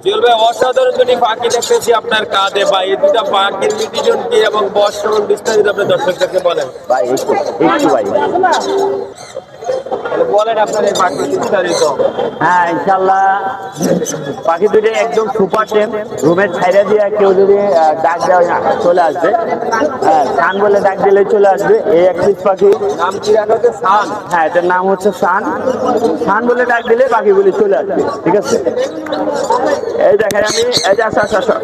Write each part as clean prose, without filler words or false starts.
জুয়েল ভাই, অসাধারণ দুটি পাখি দেখতেছি আপনার কাঁধে ভাই। এই দুটা পাখির মিউটিশন কি এবং বয়স কেমন বিস্তারিত আপনি দর্শকদেরকে বলেন। ভাই একটু একটু ভাই। তাহলে বলেন আপনার এই পাখির বিস্তারিত। হ্যাঁ ইনশাল্লাহ পাখি দুটো একদম সুপার টেম। রুমের ছাইরা দিয়ে কেউ যদি ডাক দেওয়া চলে আসবে, হ্যাঁ সান বলে ডাক দিলে চলে আসবে। এই এক পিস পাখি, নাম কি রাখা হচ্ছে? সান। হ্যাঁ এটার নাম হচ্ছে সান। সান বলে ডাক দিলে পাখিগুলি চলে আসবে, ঠিক আছে। এই দেখেন আমি এই যে আসা আসা আসা,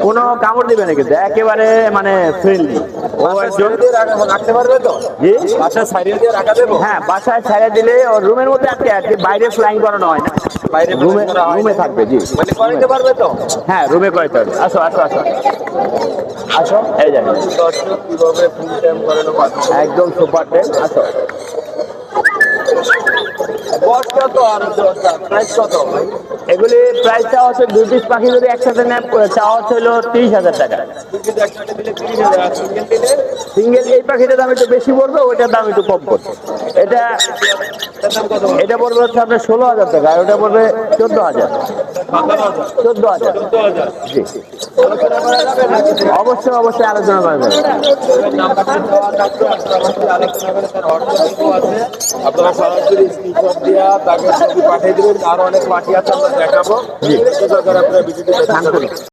কোনো কামড় দিবে না কিন্তু একেবারে মানে ফ্রেন্ডলি। ও একজন রাখতে পারবে তো? জি বাসায় সাইডে দিয়ে রাখা দেবো? হ্যাঁ বাসায় ছেড়ে দিলে ওর রুমের মধ্যে আটকে আর কি, বাইরে ফ্লাইং করানো হয় না, বাইরে রুমে করা হয় রুমে না? থাকবে। জি মানে করাইতে পারবে তো? হ্যাঁ রুমে করাইতে হবে। আসো আসো আসো আসো, এই দেখেন দর্শক কিভাবে ফুল টাইম করানো পারবে। একদম সুপার টেন। আসো বয়স কত আর প্রাইস কত ভাই? এগুলি প্রাইস চাওয়া হচ্ছে 2 পিস পাখি যদি একসাথে নেয় চাওয়া হচ্ছে হলো 30,000 টাকা। কিন্তু একসাথে দিলে 30,000, আর সিঙ্গেল দিলে সিঙ্গেল এই পাখিটার দাম একটু বেশি পড়বে, ওইটার দাম একটু কম পড়বে। এটা এটার দাম কত? এটা পড়বে হচ্ছে আপনার 16,000 টাকা, আর ওটা পড়বে 14,000। 14,000 14,000। জি। আলোচনা করা যাবে নাকি? অবশ্যই অবশ্যই আলোচনা করবেন। নাম্বারটা দেওয়া থাকবে, আপনারা অবশ্যই আলোচনা করে তার হোয়াটসঅ্যাপ আছে। আপনারা সরাসরি স্ক্রিনশট দিয়া তাকে ছবি পাঠিয়ে দিবেন। আরো অনেক পাখি আছে আমরা দেখাবো। আপনারা ভিজিট করতে পারেন।